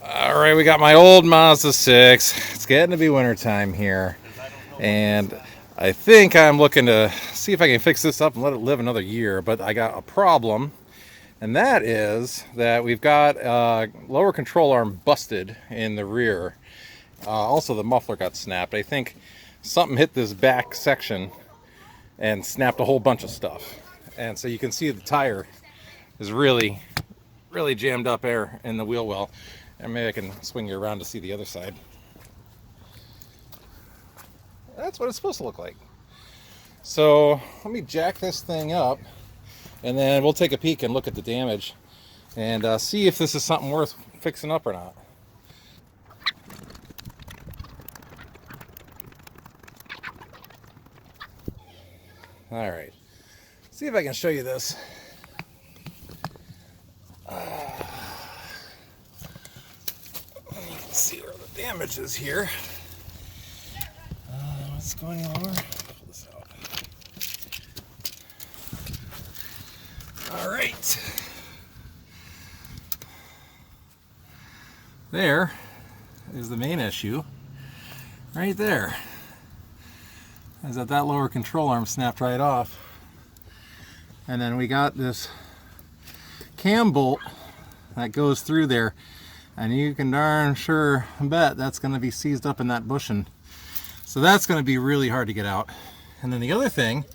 All right, we got my old Mazda 6. It's getting to be wintertime here. And I think I'm looking to see if I can fix this up and let it live another year. But I got a problem, and that is that we've got lower control arm busted in the rear. Also, the muffler got snapped. I think something hit this back section and snapped a whole bunch of stuff. And so you can see the tire is really jammed up air in the wheel well. And maybe I can swing you around to see the other side. That's what it's supposed to look like. So let me jack this thing up, and then we'll take a peek and look at the damage and see if this is something worth fixing up or not. All right, see if I can show you this. You can see where the damage is here. What's going on? Pull this out. All right. There is the main issue. Right there. Is that lower control arm snapped right off. And then we got this cam bolt that goes through there. And you can darn sure bet that's going to be seized up in that bushing. So that's going to be really hard to get out. And then the other thing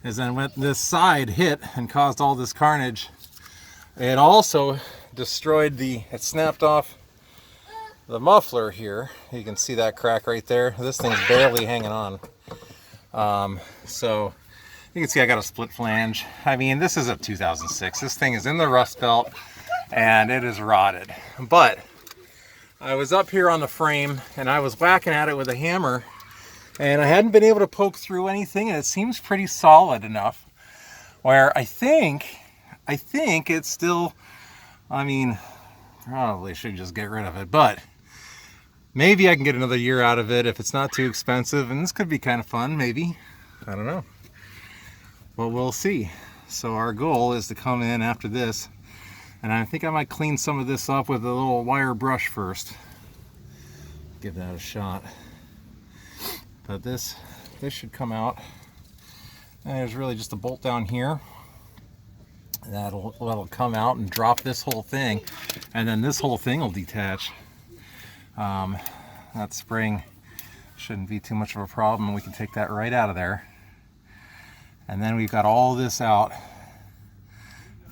is then when this side hit and caused all this carnage, it also destroyed it snapped off the muffler here. You can see that crack right there. This thing's barely hanging on. So you can see I got a split flange. I mean, this is a 2006. This thing is in the rust belt and it is rotted. But I was up here on the frame and I was whacking at it with a hammer, and I hadn't been able to poke through anything, and it seems pretty solid enough where I think it's still, I mean, probably should just get rid of it, but maybe I can get another year out of it if it's not too expensive, and this could be kind of fun, maybe. I don't know. Well, we'll see. So our goal is to come in after this, and I think I might clean some of this up with a little wire brush first. Give that a shot. But this should come out. And there's really just a bolt down here. That'll come out and drop this whole thing, and then this whole thing will detach. That spring shouldn't be too much of a problem. We can take that right out of there. And then we've got all this out.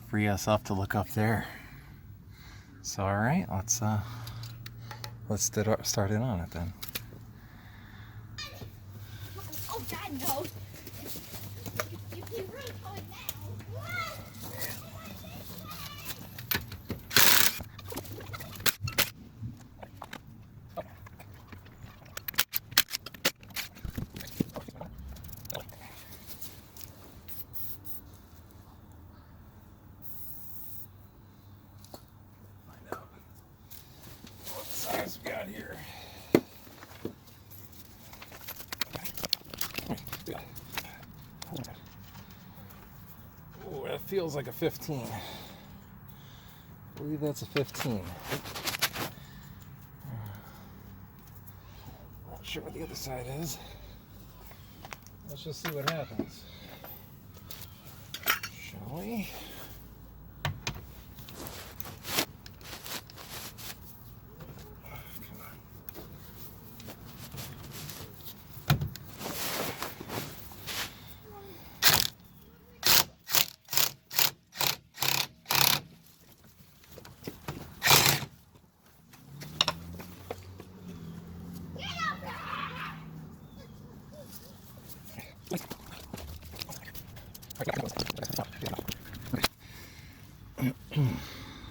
Free us up to look up there. So all right, let's start in on it then. Oh God, no! You're really going now. What size we got here? Oh, that feels like a 15. I believe that's a 15. Not sure what the other side is. Let's just see what happens. Shall we?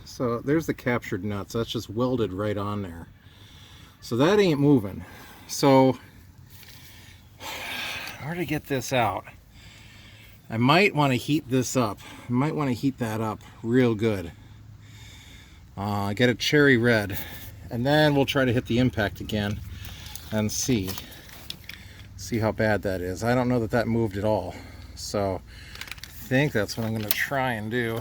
So there's the captured nuts. That's just welded right on there. So that ain't moving. So in order to get this out, I might want to heat this up. I might want to heat that up real good. Get it cherry red. And then we'll try to hit the impact again and see how bad that is. I don't know that that moved at all. So I think that's what I'm going to try and do.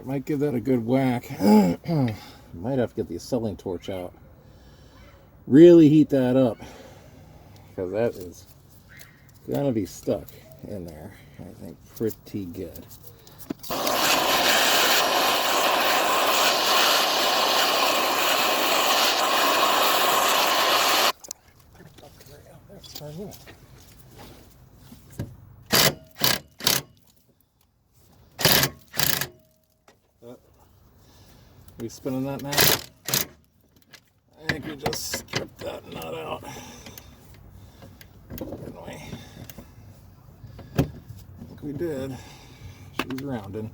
right, might give that a good whack. Might have to get the acetylene torch out. Really heat that up, because that is gonna be stuck in there, I think, pretty good. We spinning that now? I think we just stripped that nut out. Didn't we? I think we did. She's rounding.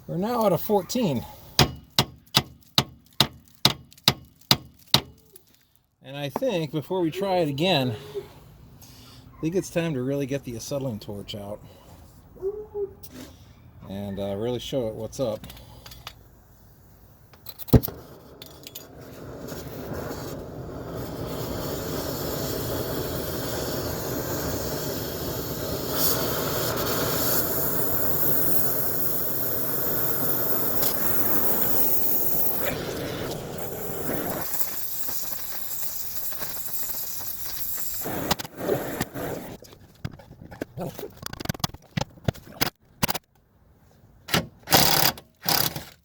We're now at a 14. And I think before we try it again, I think it's time to really get the acetylene torch out and really show it what's up.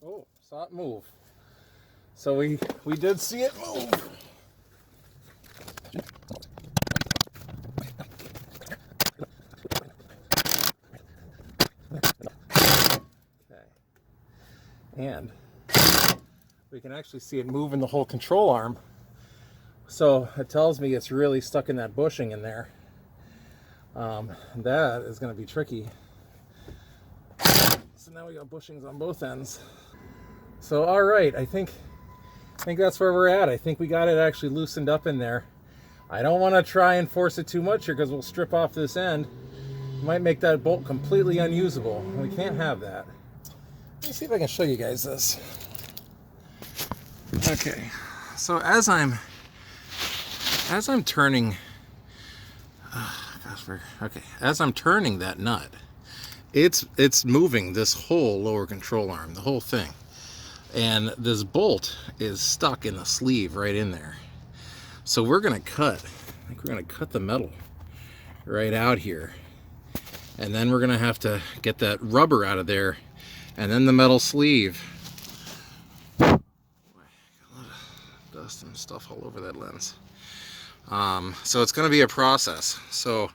Oh, saw it move. So we did see it move. Okay. And we can actually see it move in the whole control arm. So it tells me it's really stuck in that bushing in there. That is going to be tricky. So now we got bushings on both ends. So all right, I think that's where we're at. I think we got it actually loosened up in there. I don't want to try and force it too much here because we'll strip off this end. Might make that bolt completely unusable. We can't have that. Let me see if I can show you guys this. Okay, so as I'm turning, as I'm turning that nut, it's moving this whole lower control arm, the whole thing. And this bolt is stuck in the sleeve right in there. So we're gonna cut the metal right out here. And then we're gonna have to get that rubber out of there and then the metal sleeve. Got a lot of dust and stuff all over that lens. So it's gonna be a process. So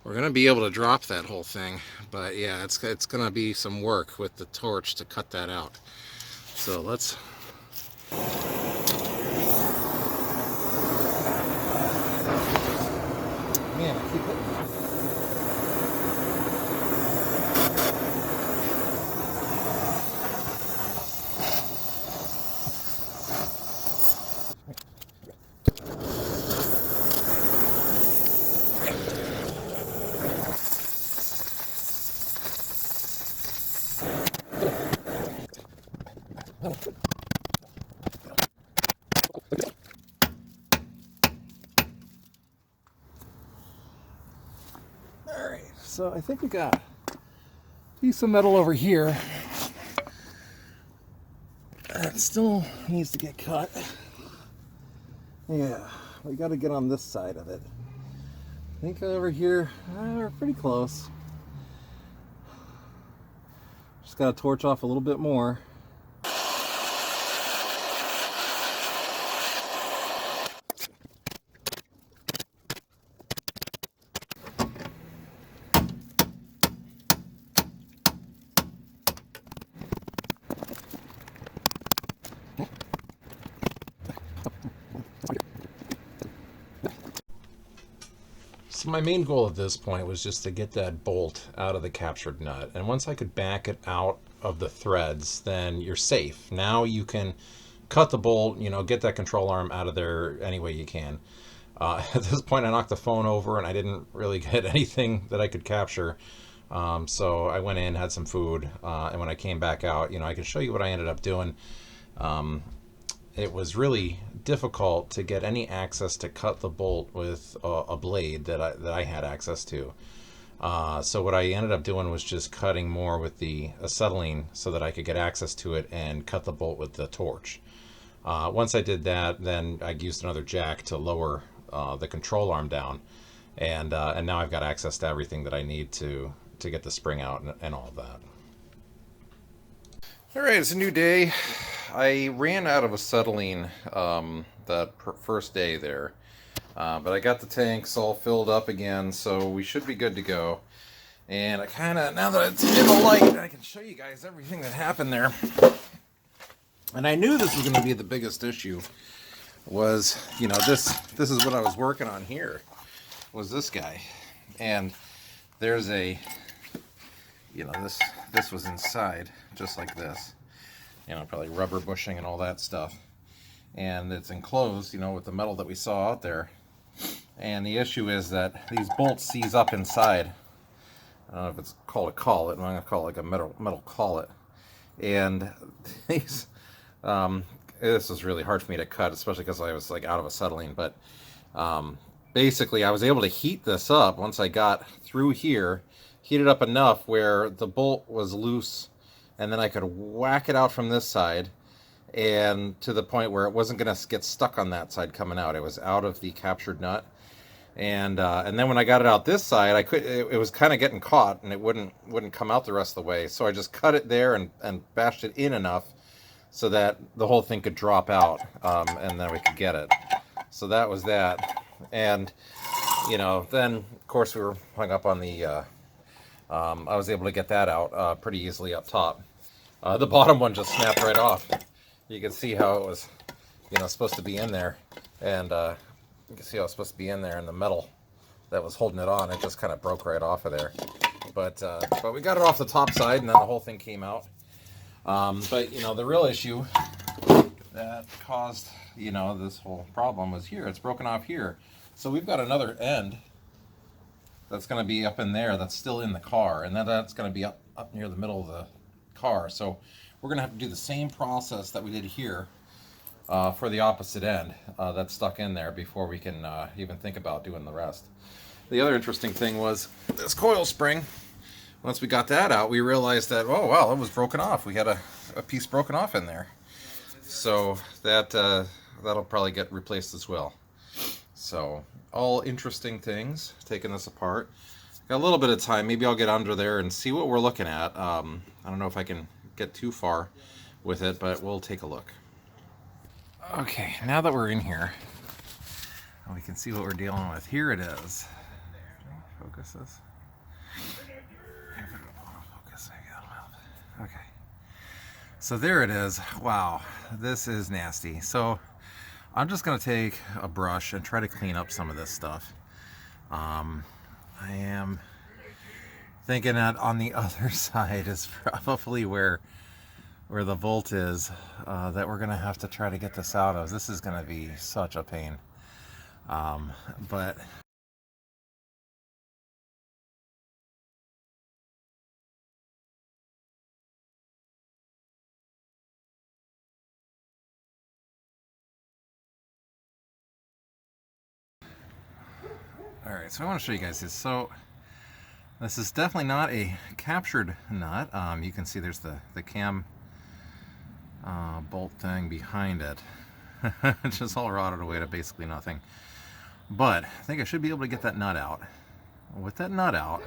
we're gonna be able to drop that whole thing, but yeah, it's gonna be some work with the torch to cut that out. So let's. Man, I keep hitting. Alright, so I think we got a piece of metal over here that still needs to get cut. Yeah, we got to get on this side of it. I think over here, we're pretty close. Just got to torch off a little bit more. So my main goal at this point was just to get that bolt out of the captured nut. And once I could back it out of the threads, then you're safe. Now you can cut the bolt, you know, get that control arm out of there any way you can. At this point, I knocked the phone over and I didn't really get anything that I could capture. So I went in, had some food, and when I came back out, I can show you what I ended up doing. It was really difficult to get any access to cut the bolt with a blade that I had access to. So what I ended up doing was just cutting more with the acetylene so that I could get access to it and cut the bolt with the torch. Once I did that, then I used another jack to lower the control arm down, and now I've got access to everything that I need to get the spring out and all of that. All right, it's a new day. I ran out of acetylene that first day there, but I got the tanks all filled up again, so we should be good to go. And I now that it's in the light, I can show you guys everything that happened there. And I knew this was going to be the biggest issue. Was, this is what I was working on here. Was this guy, and there's a, this was inside just like this. Probably rubber bushing and all that stuff. And it's enclosed, with the metal that we saw out there. And the issue is that these bolts seize up inside. I don't know if it's called a collet. I'm going to call it like a metal collet. And these, this was really hard for me to cut, especially because I was like out of acetylene. But basically, I was able to heat this up once I got through here, heat it up enough where the bolt was loose, and then I could whack it out from this side, and to the point where it wasn't going to get stuck on that side coming out. It was out of the captured nut, and then when I got it out this side, it was kind of getting caught, and it wouldn't come out the rest of the way. So I just cut it there and bashed it in enough so that the whole thing could drop out, and then we could get it. So that was that. And then of course we were hung up on the I was able to get that out pretty easily up top. The bottom one just snapped right off. You can see how it was supposed to be in there, and you can see how it's supposed to be in there, and the metal that was holding it on, it just kind of broke right off of there. But we got it off the top side, and then the whole thing came out. But the real issue that caused this whole problem was here. It's broken off here, so we've got another end that's going to be up in there that's still in the car, and then that's going to be up near the middle of the car. So we're going to have to do the same process that we did here for the opposite end that's stuck in there before we can even think about doing the rest. The other interesting thing was this coil spring. Once we got that out, we realized that, oh wow, it was broken off. We had a piece broken off in there. So that'll probably get replaced as well. So all interesting things, taking this apart. Got a little bit of time. Maybe I'll get under there and see what we're looking at. I don't know if I can get too far with it, but we'll take a look. Okay, now that we're in here, we can see what we're dealing with. Here it is. Focus this. Focus. Okay. So there it is. Wow, this is nasty. So I'm just going to take a brush and try to clean up some of this stuff. I am thinking that on the other side is probably where the volt is, that we're going to have to try to get this out of. This is going to be such a pain. But alright, so I want to show you guys this. So this is definitely not a captured nut. You can see there's the cam bolt thing behind it. It's just all rotted away to basically nothing. But I think I should be able to get that nut out. With that nut out,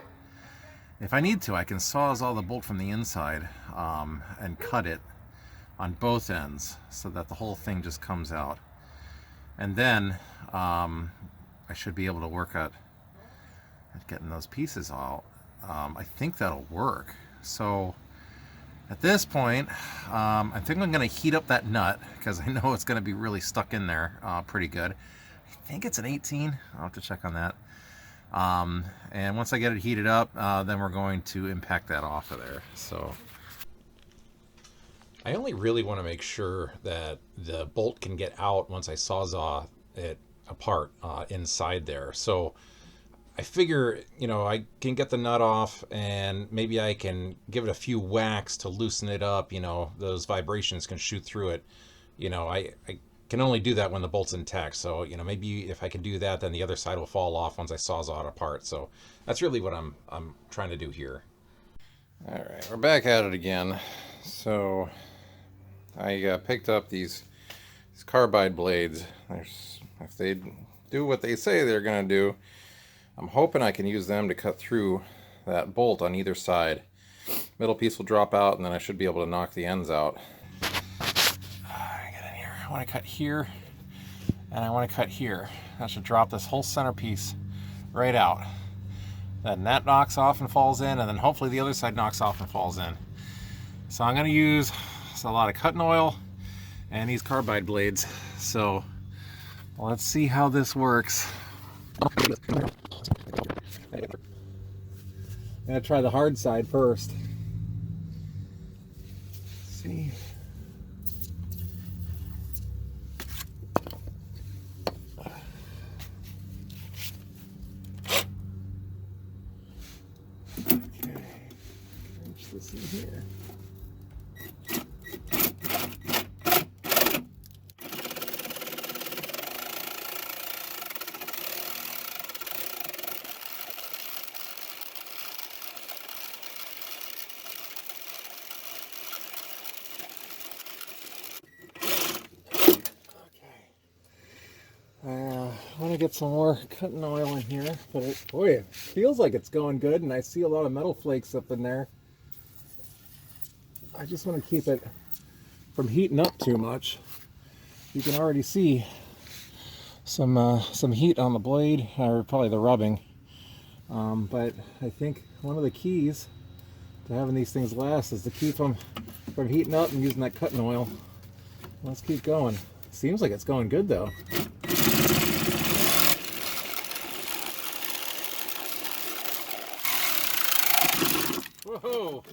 if I need to, I can sawzall the bolt from the inside and cut it on both ends so that the whole thing just comes out. And then I should be able to work at getting those pieces out. I think that'll work. So at this point, I think I'm going to heat up that nut because I know it's going to be really stuck in there pretty good. I think it's an 18. I'll have to check on that. And once I get it heated up, then we're going to impact that off of there. So I only really want to make sure that the bolt can get out once I sawzall it apart inside there. So I figure, you know, I can get the nut off and maybe I can give it a few whacks to loosen it up. You know, those vibrations can shoot through it. You know, I can only do that when the bolt's intact. So, you know, maybe if I can do that, then the other side will fall off once I sawzall it apart. So that's really what I'm trying to do here. All right, we're back at it again. So I picked up these carbide blades. If they do what they say they're gonna do, I'm hoping I can use them to cut through that bolt on either side. Middle piece will drop out and then I should be able to knock the ends out. Get in here. I want to cut here and I want to cut here. I should drop this whole center piece right out. Then that knocks off and falls in, and then hopefully the other side knocks off and falls in. So I'm going to use a lot of cutting oil and these carbide blades. So let's see how this works. I'm going to try the hard side first. Let's see. Okay, wrench this in here. I want to get some more cutting oil in here, but it feels like it's going good, and I see a lot of metal flakes up in there. I just want to keep it from heating up too much. You can already see some heat on the blade, or probably the rubbing. But I think one of the keys to having these things last is to keep them from heating up and using that cutting oil. Let's keep going. Seems like it's going good though. Whoa!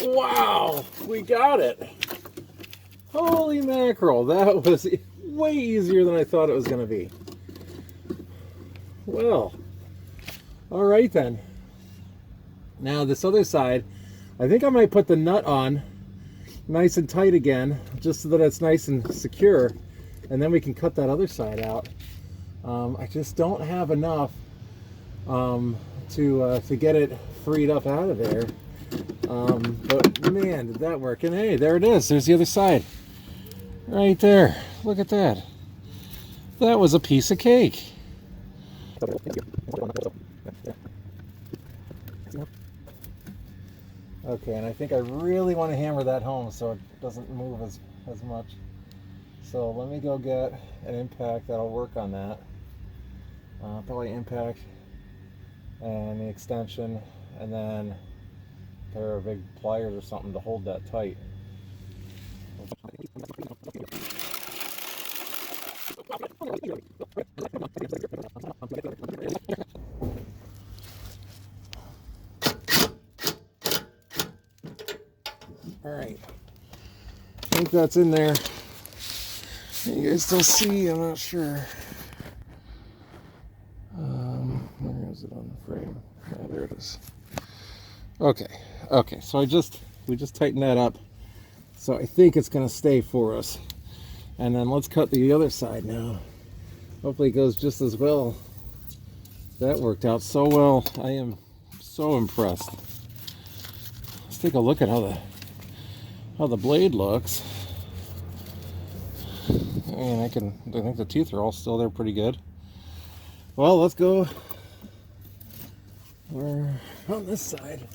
Wow! We got it! Holy mackerel! That was way easier than I thought it was going to be. Well, alright then. Now this other side, I think I might put the nut on nice and tight again, just so that it's nice and secure, and then we can cut that other side out. I just don't have enough to get it freed up out of there. But man, did that work. And hey, there it is. There's the other side. Right there. Look at that. That was a piece of cake. Okay, and I think I really want to hammer that home so it doesn't move as much. So let me go get an impact that'll work on that. Probably impact and the extension, and then a pair of big pliers or something to hold that tight. All right, I think that's in there. Can you guys still see? I'm not sure. Where is it on the frame? Oh, there it is. Okay, so we just tightened that up. So I think it's gonna stay for us. And then let's cut the other side now. Hopefully it goes just as well. That worked out so well. I am so impressed. Let's take a look at how the blade looks. And I think the teeth are all still there pretty good. Well, let's go. We're on this side.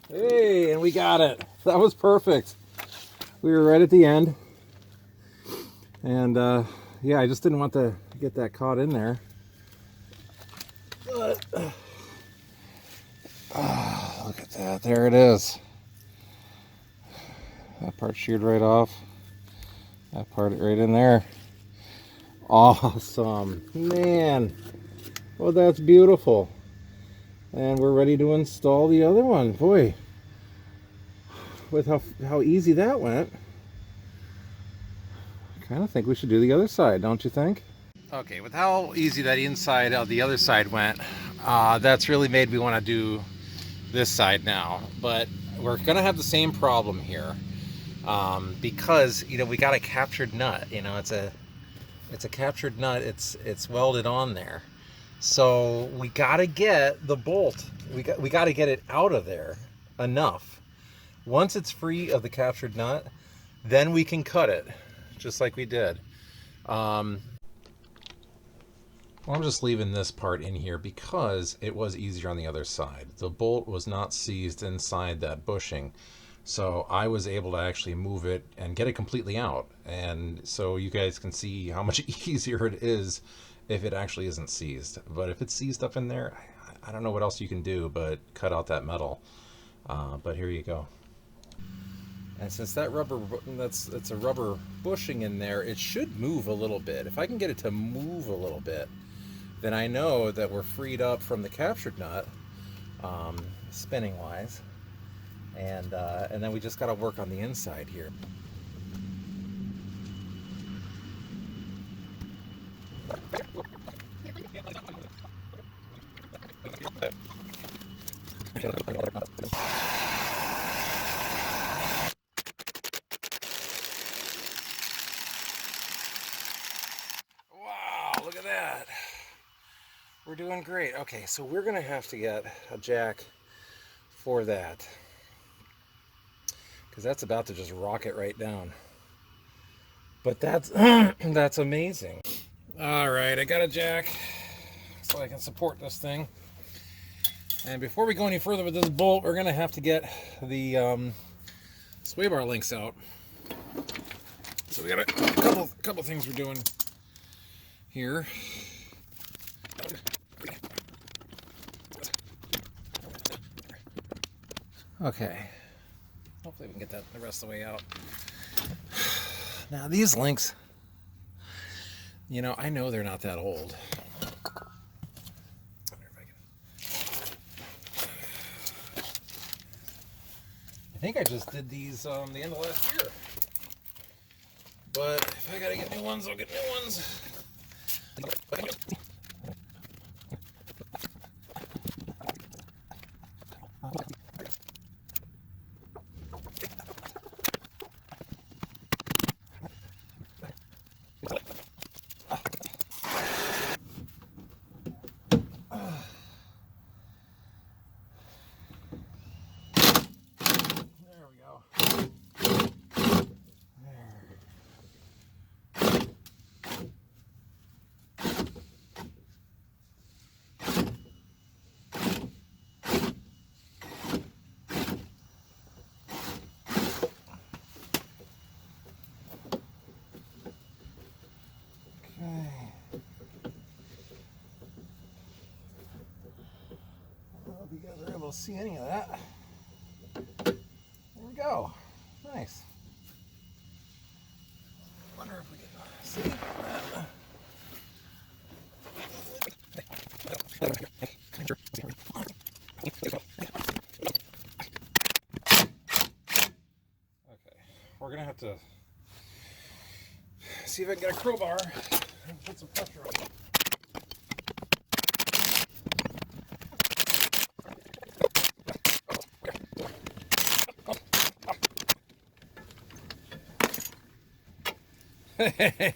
Hey, and we got it. That was perfect. We were right at the end. And yeah, I just didn't want to get that caught in there. But, look at that. There it is. That part sheared right off. That part right in there. Awesome. Man, Well, that's beautiful. And we're ready to install the other one. Boy, with how easy that went, I kind of think we should do the other side, don't you think? Okay, with how easy that inside of the other side went, that's really made me want to do this side now. But we're gonna have the same problem here, because we got a captured nut. It's a captured nut. It's welded on there. So we got to get the bolt. We got to get it out of there enough. Once it's free of the captured nut, then we can cut it, just like we did. Well, I'm just leaving this part in here because it was easier on the other side. The bolt was not seized inside that bushing, so I was able to actually move it and get it completely out. And so you guys can see how much easier it is if it actually isn't seized. But if it's seized up in there, I don't know what else you can do but cut out that metal. But here you go. And since that rubber, it's a rubber bushing in there, it should move a little bit. If I can get it to move a little bit, then I know that we're freed up from the captured nut, spinning wise. And then we just got to work on the inside here. Wow, look at that. We're doing great. Okay, so we're gonna have to get a jack for that, because that's about to just rock it right down. But that's that's amazing. All right, I got a jack so I can support this thing. And before we go any further with this bolt, we're gonna have to get the sway bar links out. So we got a couple things we're doing here. Okay, hopefully we can get that the rest of the way out. Now these links, I know they're not that old. I think I just did these the end of last year. But if I gotta get new ones, I'll get new ones. You guys are able to see any of that. There we go. Nice. Wonder if we can see Okay, we're gonna have to see if I can get a crowbar and put some pressure on it.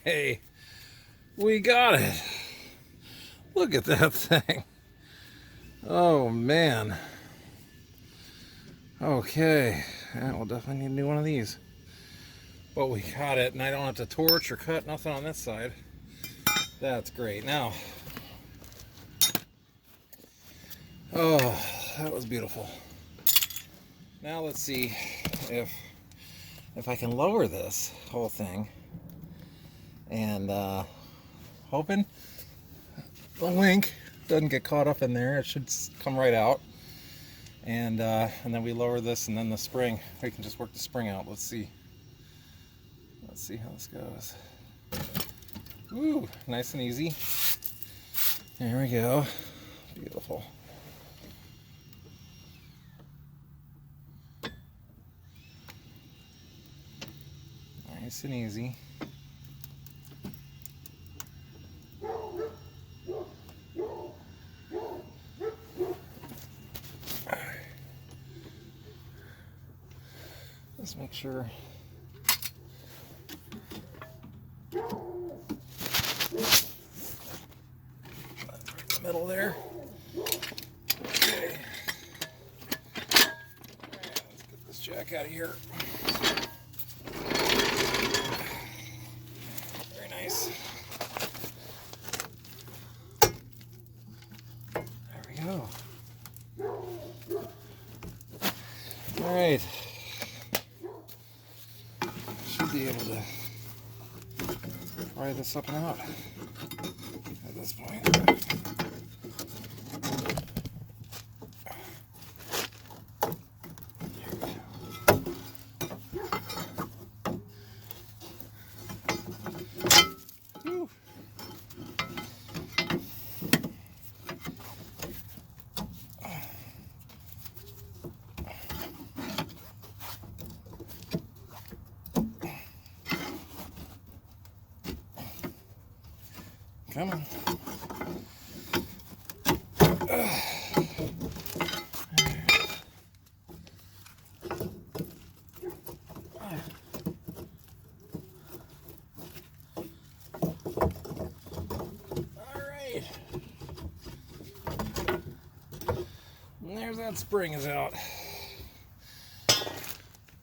Hey, we got it. Look at that thing. Oh, man. Okay, yeah, we'll definitely need a new one of these. But we got it, and I don't have to torch or cut nothing on this side. That's great. Now, oh, that was beautiful. Now let's see if I can lower this whole thing. And hoping the link doesn't get caught up in there. It should come right out. And then we lower this, and then the spring. We can just work the spring out. Let's see. Let's see how this goes. Ooh, nice and easy. There we go. Beautiful. Nice and easy. Let's make sure. Right in the middle there. Okay. Let's get this jack out of here. Very nice. There we go. All right. Should be able to fry this up and out at this point. Whew. Come on. Alright. And there's that spring is out.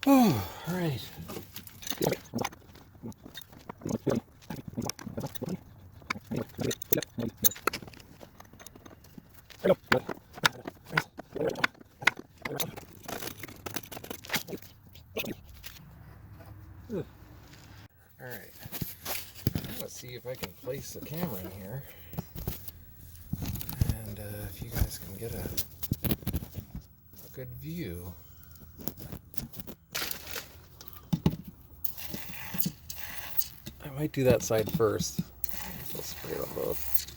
Oh, alright. Alright, let's see if I can place the camera in here, and if you guys can get a good view. I might do that side first. So spray it on both.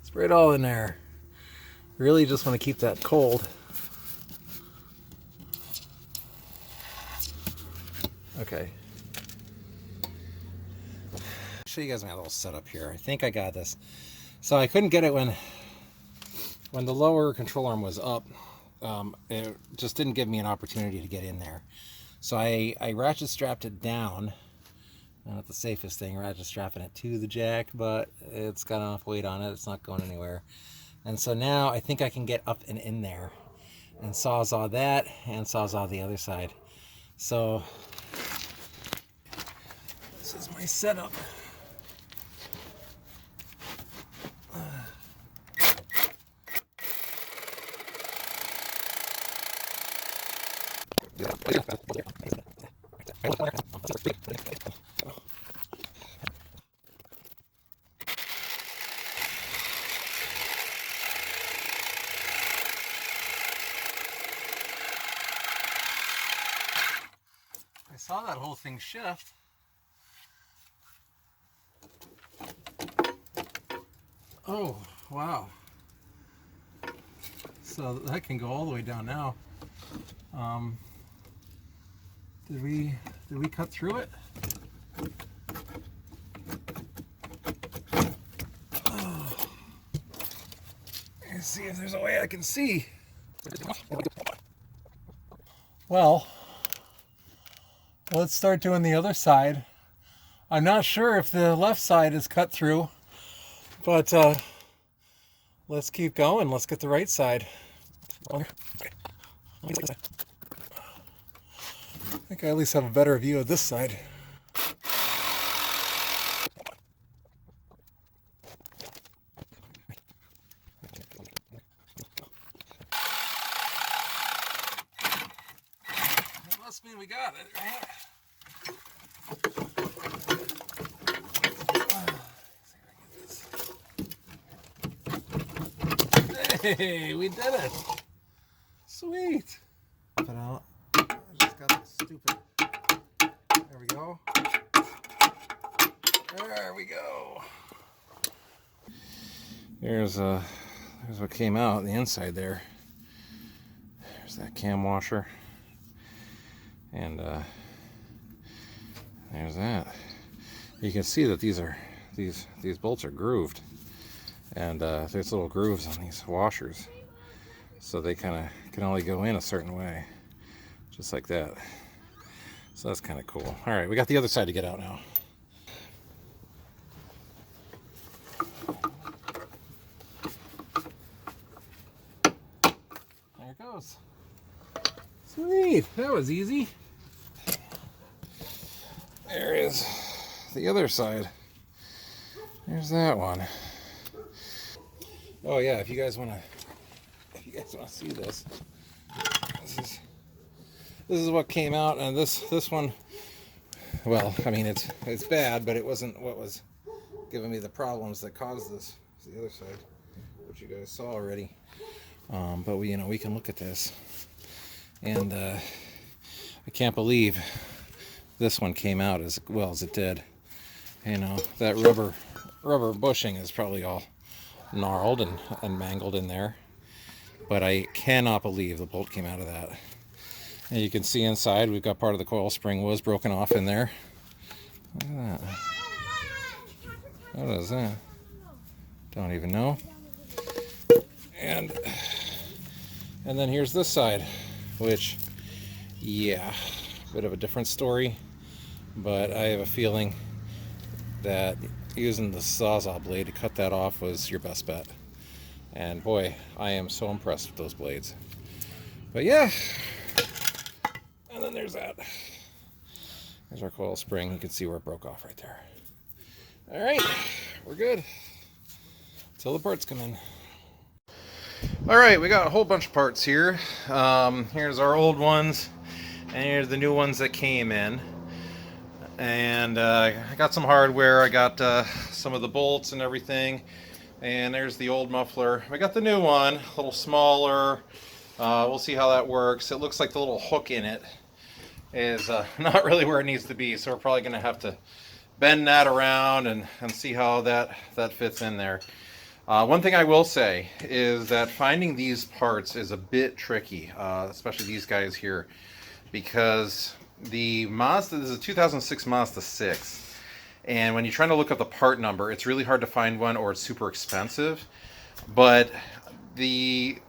Spray it all in there. Really just want to keep that cold. Okay. Show you guys my little setup here. I think I got this. So I couldn't get it when the lower control arm was up. It just didn't give me an opportunity to get in there. So I ratchet strapped it down. Not the safest thing, ratchet strapping it to the jack, but it's got enough weight on it. It's not going anywhere. And so now I think I can get up and in there and sawzall that and sawzall the other side. So this is my setup. I saw that whole thing shift. Oh, wow. So that can go all the way down now. Did we cut through it? Oh. Let's see if there's a way I can see. Well, let's start doing the other side. I'm not sure if the left side is cut through, but let's keep going. Let's get the right side. I think I at least have a better view of this side. That must mean we got it, right? Hey, we did it! Sweet! Put out. I just got this stupid. There we go. There we go. Here's what came out the inside there. There's that cam washer, and there's that. You can see that these bolts are grooved, and there's little grooves on these washers, so they kind of can only go in a certain way, just like that. So that's kind of cool. All right, we got the other side to get out now. There it goes. Sweet, that was easy. There is the other side. There's that one. Oh yeah, if you guys want to see this, this is what came out, and this one, well, I mean it's bad, but it wasn't what was giving me the problems that caused this. It's the other side, which you guys saw already. But we can look at this, and I can't believe this one came out as well as it did. That rubber bushing is probably all gnarled and mangled in there, but I cannot believe the bolt came out of that. And you can see inside we've got part of the coil spring was broken off in there. Look at that. What is that? Don't even know. And then here's this side, which, yeah, bit of a different story, but I have a feeling that using the Sawzall blade to cut that off was your best bet. And boy, I am so impressed with those blades. But yeah, and then there's that. There's our coil spring. You can see where it broke off right there. All right, we're good until the parts come in. All right, we got a whole bunch of parts here. Here's our old ones, and here's the new ones that came in. And I got some hardware. I got some of the bolts and everything. And there's the old muffler. We got the new one, a little smaller. We'll see how that works. It looks like the little hook in it is not really where it needs to be, so we're probably going to have to bend that around and see how that fits in there. One thing I will say is that finding these parts is a bit tricky, especially these guys here, because the Mazda, this is a 2006 Mazda 6, and when you're trying to look up the part number, it's really hard to find one, or it's super expensive. But the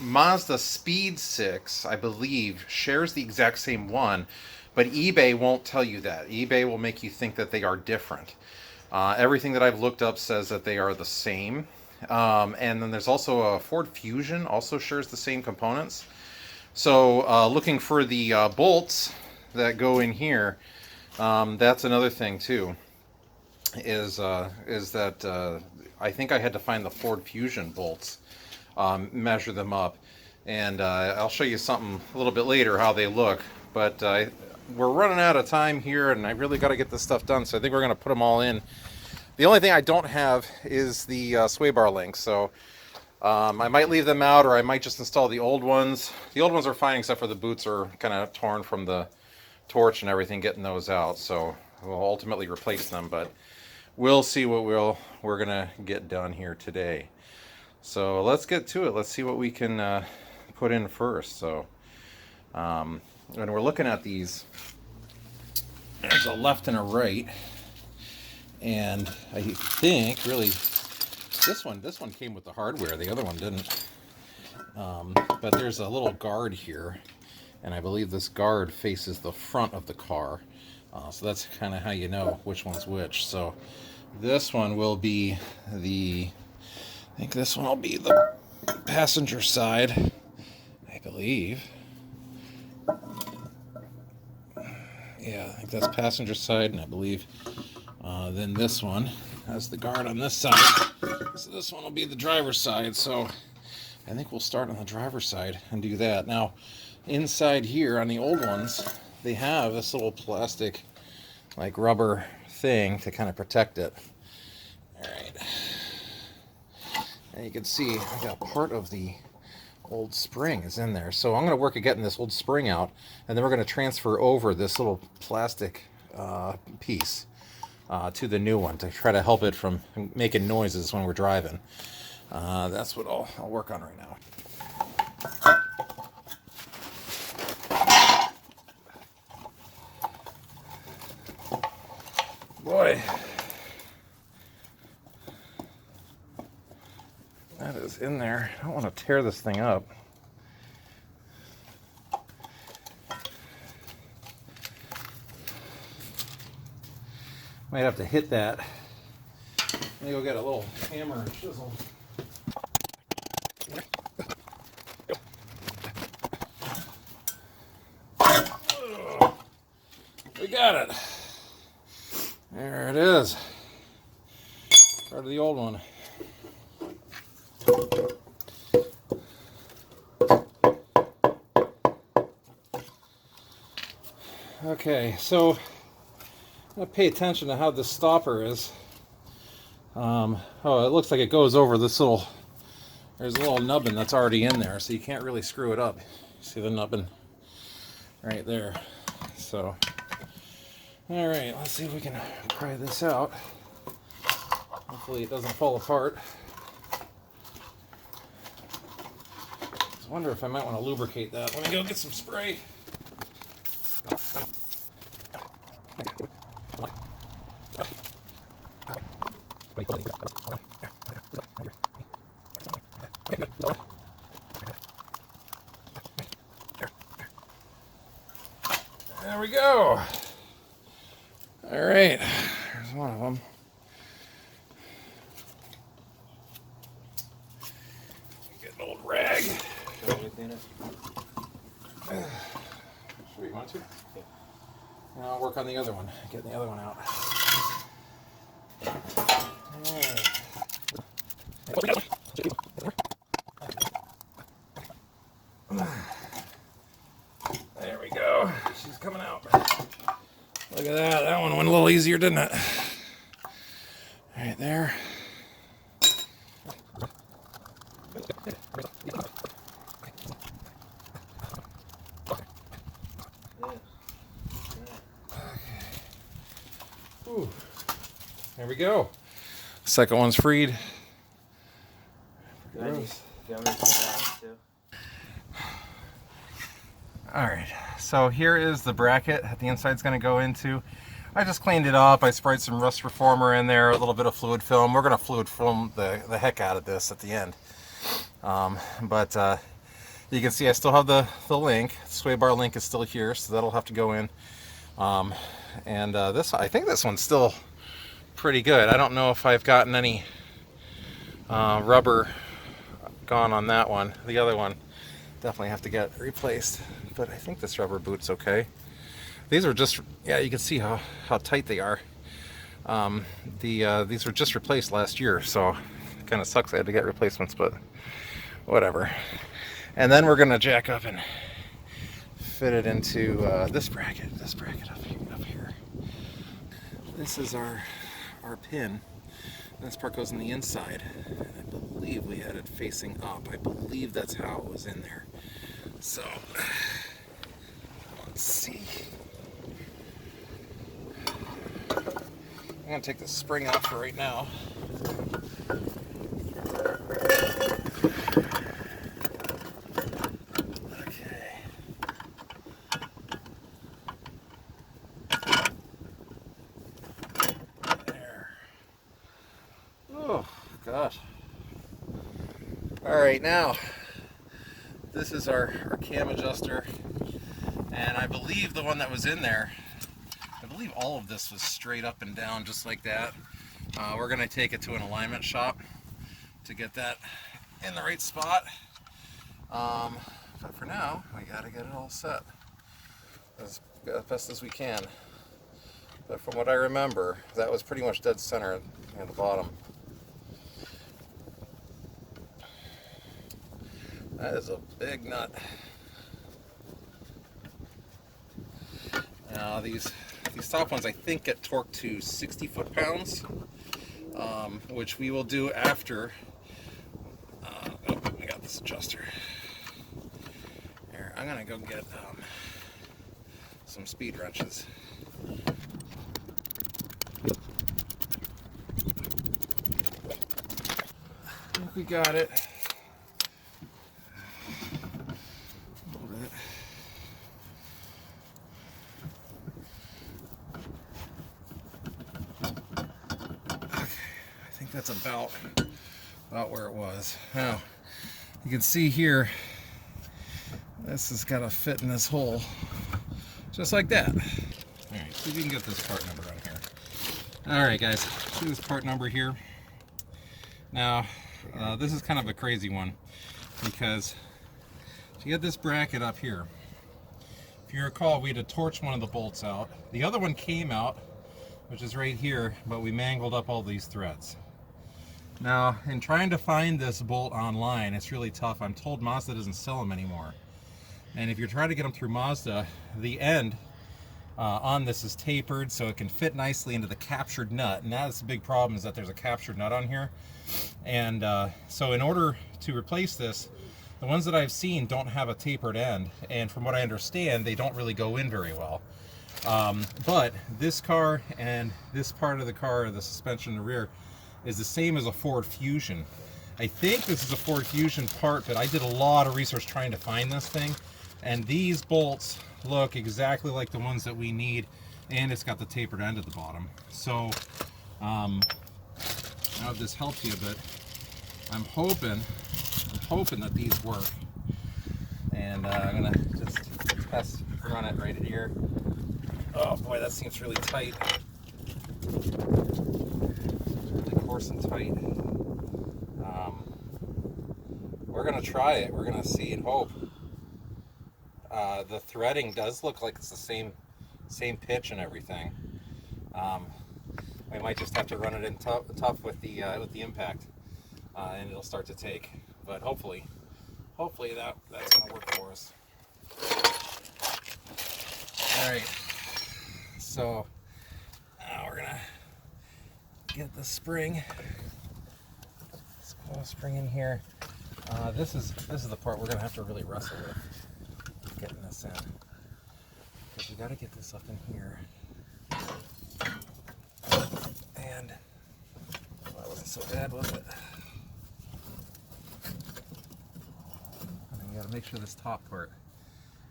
Mazda Speed 6, I believe, shares the exact same one, but eBay won't tell you that. eBay will make you think that they are different. Everything that I've looked up says that they are the same. And then there's also a Ford Fusion, also shares the same components. So looking for the bolts that go in here, that's another thing too, is that I think I had to find the Ford Fusion bolts, measure them up, and I'll show you something a little bit later how they look. But we're running out of time here, and I really got to get this stuff done, so I think we're going to put them all in. The only thing I don't have is the sway bar links, so I might leave them out, or I might just install the old ones. The old ones are fine, except for the boots are kind of torn from the torch and everything, getting those out, so we'll ultimately replace them, but we'll see what we're gonna get done here today. So let's get to it. Let's see what we can put in first. So when we're looking at these, there's a left and a right, and I think really this one came with the hardware, the other one didn't. But there's a little guard here, and I believe this guard faces the front of the car, so that's kind of how you know which one's which. So this one will be I think this one will be the passenger side, I believe. Yeah, I think that's passenger side, and I believe then this one has the guard on this side. So this one will be the driver's side. So I think we'll start on the driver's side and do that. Now, inside here on the old ones, they have this little plastic, like rubber thing to kind of protect it. All right. And you can see I got part of the old spring is in there. So I'm going to work at getting this old spring out, and then we're going to transfer over this little plastic piece to the new one to try to help it from making noises when we're driving. That's what I'll work on right now. Boy, that is in there. I don't want to tear this thing up. Might have to hit that. Let me go get a little hammer and chisel. We got it. There it is. Part of the old one. Okay, so I'm going to pay attention to how this stopper is. Oh, it looks like it goes over this little, there's a little nubbin that's already in there, so you can't really screw it up. See the nubbin right there. So, all right, let's see if we can pry this out. Hopefully it doesn't fall apart. I wonder if I might want to lubricate that. Let me go get some spray. There we go. All right, there's one of them. Get an old rag. Should we want to? Yeah. And I'll work on the other one. Getting the other one out. There we go. She's coming out. Look at that. That one went a little easier, didn't it? Right there. Ooh. There we go. Second one's freed. Alright, so here is the bracket that the inside's going to go into. I just cleaned it up. I sprayed some rust reformer in there, a little bit of fluid film. We're going to fluid film the heck out of this at the end. But you can see I still have the link. The sway bar link is still here, so that'll have to go in. This, I think this one's still pretty good. I don't know if I've gotten any rubber gone on that one. The other one definitely have to get replaced, but I think this rubber boot's okay. These are just, yeah, you can see how tight they are. These were just replaced last year, so it kind of sucks I had to get replacements, but whatever. And then we're gonna jack up and fit it into this bracket up here. This is our pin. This part goes on the inside. I believe we had it facing up. I believe that's how it was in there. So, let's see. I'm gonna take the spring off for right now. Okay. There. Oh, gosh. All right, now, this is our cam adjuster, and I believe the one that was in there, I believe all of this was straight up and down just like that. We're going to take it to an alignment shop to get that in the right spot. But for now, we got to get it all set as best as we can. But from what I remember, that was pretty much dead center at the bottom. That is a big nut. Now these top ones I think get torqued to 60 foot-pounds, which we will do after. Oh, we got this adjuster. Here, I'm gonna go get some speed wrenches. we got it. Hold it. Okay, I think that's about where it was. Now, you can see here, this has got to fit in this hole, just like that. All right, see if you can get this part number on here. All right, guys, see this part number here? Now, this is kind of a crazy one because you get this bracket up here. If you recall, we had to torch one of the bolts out. The other one came out, which is right here, but we mangled up all these threads. Now, in trying to find this bolt online, it's really tough. I'm told Mazda doesn't sell them anymore. And if you're trying to get them through Mazda, the end on this is tapered so it can fit nicely into the captured nut. And that's the big problem, is that there's a captured nut on here. And so in order to replace this, the ones that I've seen don't have a tapered end. And from what I understand, they don't really go in very well. But this car and this part of the car, the suspension in the rear, is the same as a Ford Fusion. I think this is a Ford Fusion part, but I did a lot of research trying to find this thing. And these bolts look exactly like the ones that we need, and it's got the tapered end at the bottom. So, I don't know if this helps you, but I'm hoping that these work. And I'm gonna just run it right here. Oh boy, that seems really tight. Really coarse and tight. We're gonna try it. We're gonna see and hope. The threading does look like it's the same pitch and everything. I might just have to run it in tough with the impact, and it'll start to take. But hopefully that's gonna work for us. All right. So now we're gonna get the spring. Let's pull a spring in here. This is the part we're gonna have to really wrestle with. Getting this in, because we got to get this up in here. And well, that wasn't so bad, was it? And we got to make sure this top part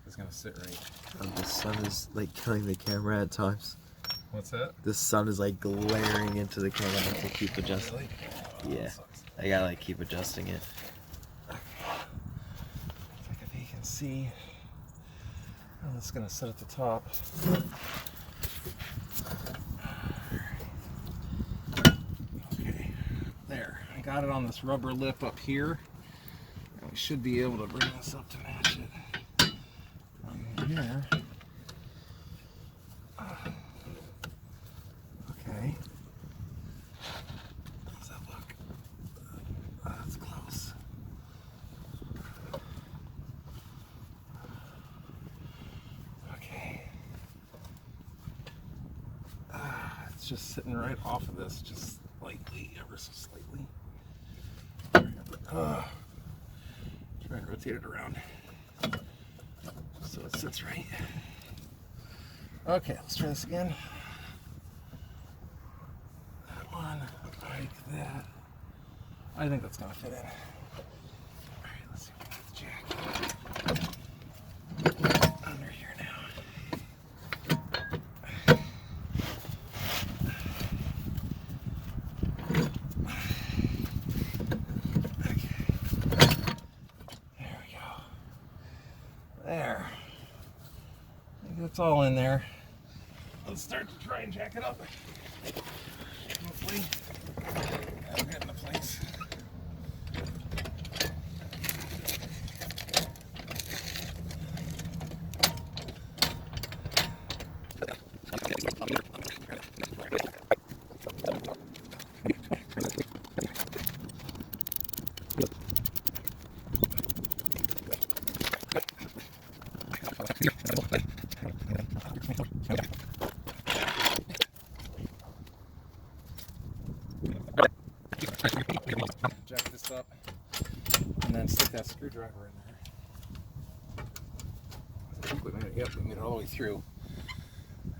is going to sit right. The sun is like killing the camera at times. What's that? The sun is like glaring into the camera. I have to keep adjusting. Really? Oh, Yeah, I gotta like keep adjusting it. Check if you can see. Oh, it's going to sit at the top. Okay, there. I got it on this rubber lip up here. And we should be able to bring this up to match it. On here. Okay. How's that look? That's close. It's just sitting right off of this, just slightly, ever so slightly. Try to rotate it around so it sits right. Okay, let's try this again. That one, like that. I think that's gonna fit in. All right, let's see if we can get the jack under here now. There. I think that's all in there. Let's start to try and jack it up. Hopefully, I'll get into place. Jack this up and then stick that screwdriver in there. I think we made it. Yep, we made it all the way through.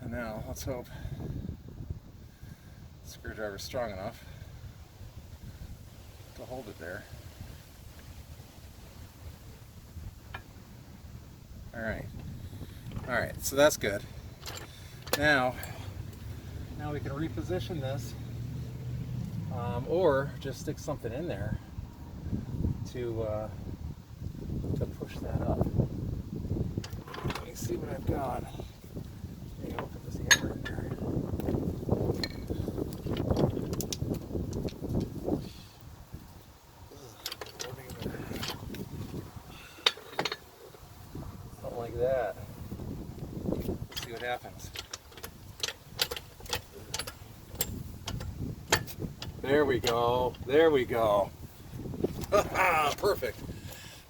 And now let's hope the screwdriver's strong enough to hold it there. All right, so that's good. Now we can reposition this, or just stick something in there to push that up. Let me see what I've got. Maybe I'll put this hammer in there. Something like that. Let's see what happens. There we go. There we go. Perfect.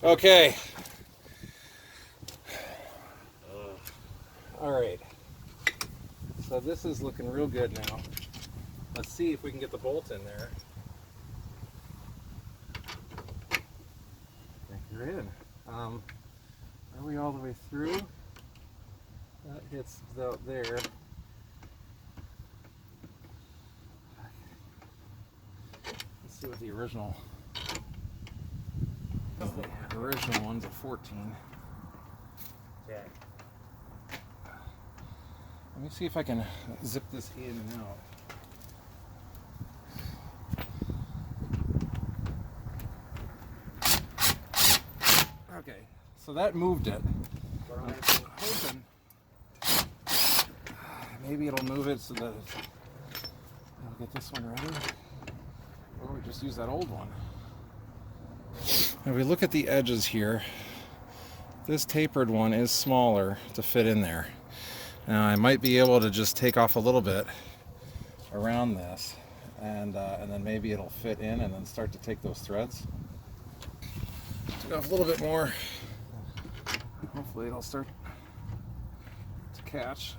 Okay. All right. So this is looking real good now. Let's see if we can get the bolt in there. I think you're in. Are we all the way through? That hits out there. Let's see what the original one's a 14. Yeah. Let me see if I can zip this in and out. Okay, so that moved it. I'm hoping maybe it'll move it so that I'll get this one ready. Or we just use that old one. If we look at the edges here, this tapered one is smaller to fit in there. Now I might be able to just take off a little bit around this, and then maybe it'll fit in, and then start to take those threads. Take off a little bit more. Hopefully it'll start to catch.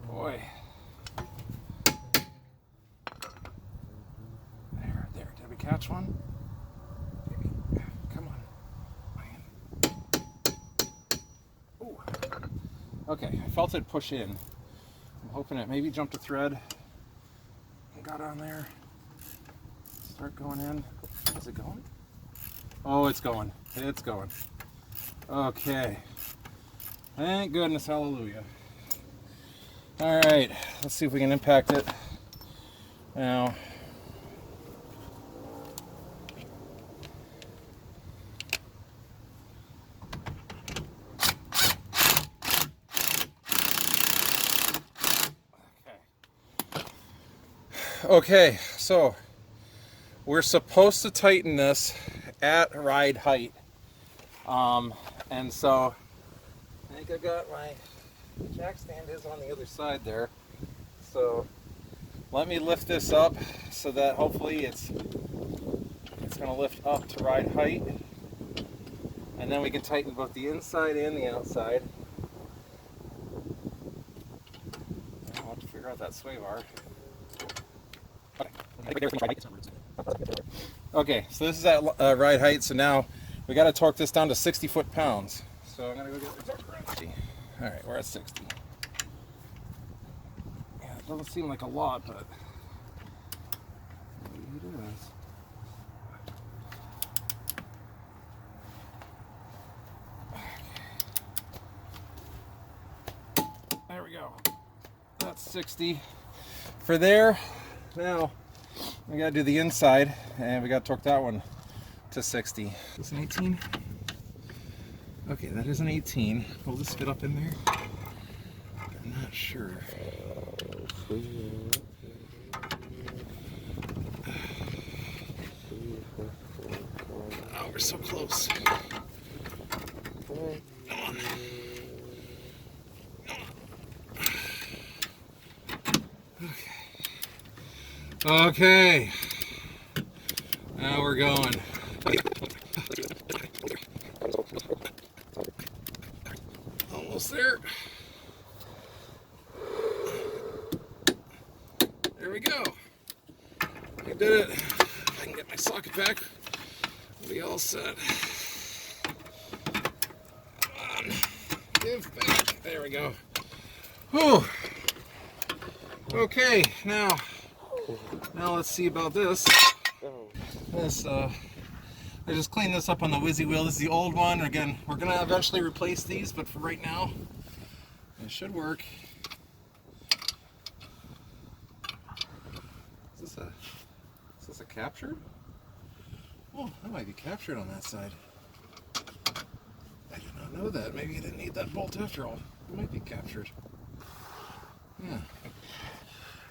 Boy. There. Did we catch one? Maybe. Come on. Ooh. Okay, I felt it push in. I'm hoping it maybe jumped a thread. Got on there. Start going in. Is it going? Oh, it's going. It's going. Okay. Thank goodness, hallelujah. All right, let's see if we can impact it. Now, okay, so we're supposed to tighten this at ride height. And so I think I got my jack stand is on the other side there. So let me lift this up so that hopefully it's going to lift up to ride height. And then we can tighten both the inside and the outside. I'll have to figure out that sway bar. Okay, so this is at ride height, so now we got to torque this down to 60 foot-pounds. So I'm going to go get the torque wrench. All right, we're at 60. Yeah, it doesn't seem like a lot, but maybe it is. There we go. That's 60 for there. Now we got to do the inside, and we got to torque that one to 60. Is this an 18? Okay, that is an 18. Will this fit up in there? I'm not sure. Oh, we're so close. Come on. Okay. Now we're going. Almost there. There we go. I did it. If I can get my socket back, we'll be all set. Come on. Give back. There we go. Whew. Okay, now let's see about this. This I just cleaned this up on the Whizzy wheel. This is the old one. Again, we're gonna eventually replace these, but for right now, it should work. Is this a captured? Oh, that might be captured on that side. I did not know that. Maybe you didn't need that bolt after all. It might be captured. Yeah.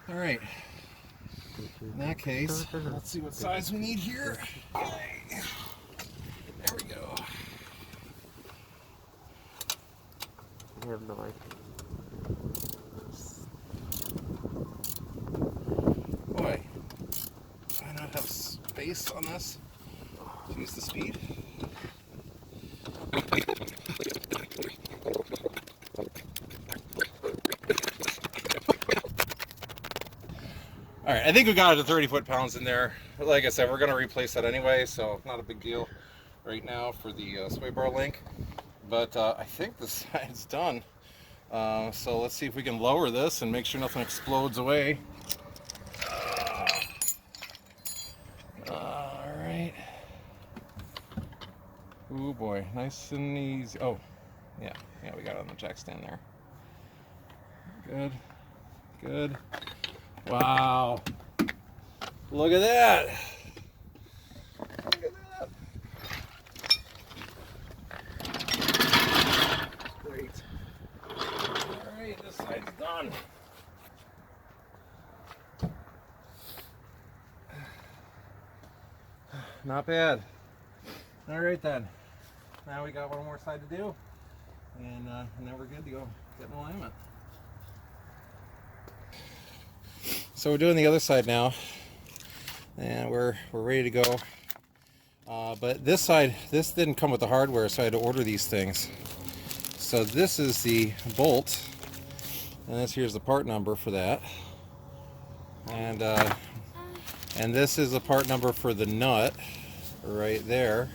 All right. In that case, let's see what size we need here. Okay. There we go. I have no idea. Boy, do I not have space on this to use the speed? All right, I think we got it to 30 foot-pounds in there. Like I said, we're gonna replace that anyway, so not a big deal right now for the sway bar link. But I think the side's done. So let's see if we can lower this and make sure nothing explodes away. All right. Ooh boy, nice and easy. Oh, yeah, we got it on the jack stand there. Good, good. Wow. Look at that. Look at that. Great. All right, this side's done. Not bad. All right then. Now we got one more side to do, and then we're good to go get in alignment. So we're doing the other side now, and we're ready to go. But this side, this didn't come with the hardware, so I had to order these things. So this is the bolt, and here's the part number for that, and this is the part number for the nut right there,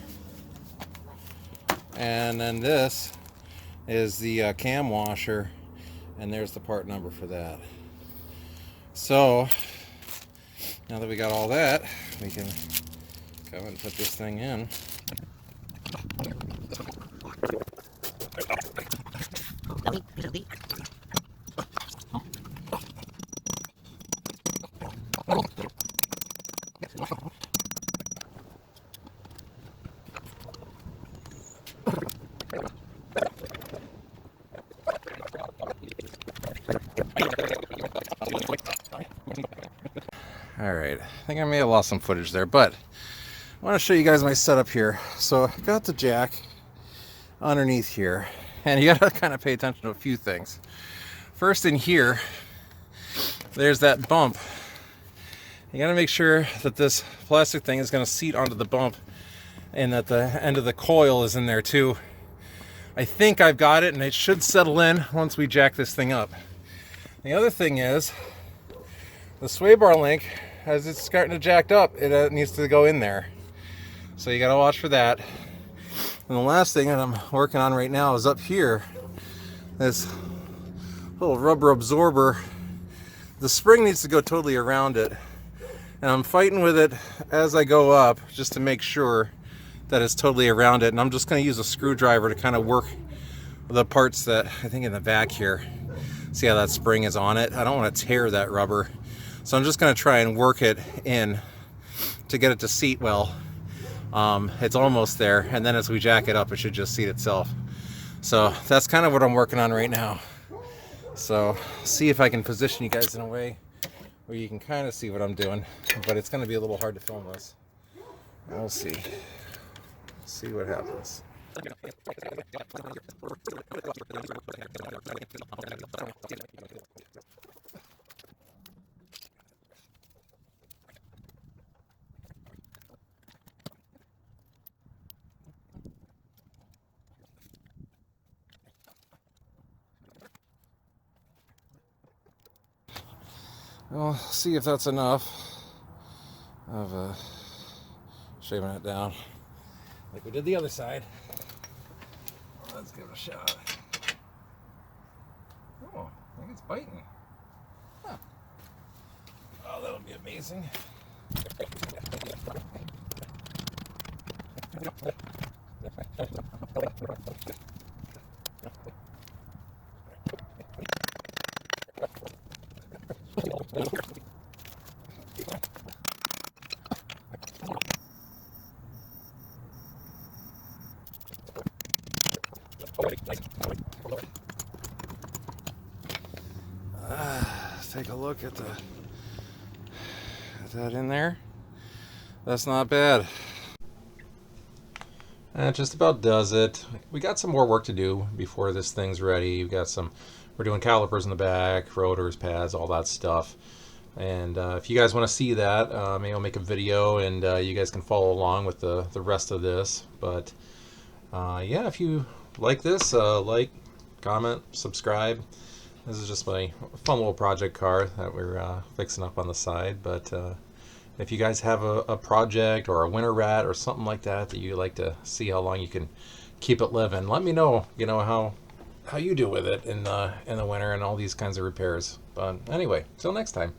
and then this is the cam washer, and there's the part number for that. So now that we got all that, we can come and put this thing in. All right, I think I may have lost some footage there, but I want to show you guys my setup here. So I got the jack underneath here, and you got to kind of pay attention to a few things. First, in here, there's that bump. You got to make sure that this plastic thing is going to seat onto the bump, and that the end of the coil is in there too. I think I've got it, and it should settle in once we jack this thing up. The other thing is, the sway bar link, as it's starting to jack up, it needs to go in there. So you got to watch for that. And the last thing that I'm working on right now is up here, this little rubber absorber. The spring needs to go totally around it. And I'm fighting with it as I go up just to make sure that it's totally around it. And I'm just going to use a screwdriver to kind of work the parts that I think in the back here. See how that spring is on it? I don't want to tear that rubber. So I'm just going to try and work it in to get it to seat well. It's almost there, and then as we jack it up, it should just seat itself. So that's kind of what I'm working on right now. So see if I can position you guys in a way where you can kind of see what I'm doing, but it's going to be a little hard to film this. We'll see. See what happens. Well, see if that's enough of shaving it down like we did the other side. Let's give it a shot. Oh, I think it's biting. Huh. Oh, that'll be amazing. Let's take a look at that in there. That's not bad. That just about does it. We got some more work to do before this thing's ready. We're doing calipers in the back, rotors, pads, all that stuff. And if you guys want to see that, maybe I'll make a video and you guys can follow along with the rest of this. But yeah, if you like this, like, comment, subscribe. This is just my fun little project car that we're fixing up on the side. But if you guys have a project or a winter rat or something like that that you like to see how long you can keep it living, let me know. You know how you do with it in the winter and all these kinds of repairs. But anyway, till next time.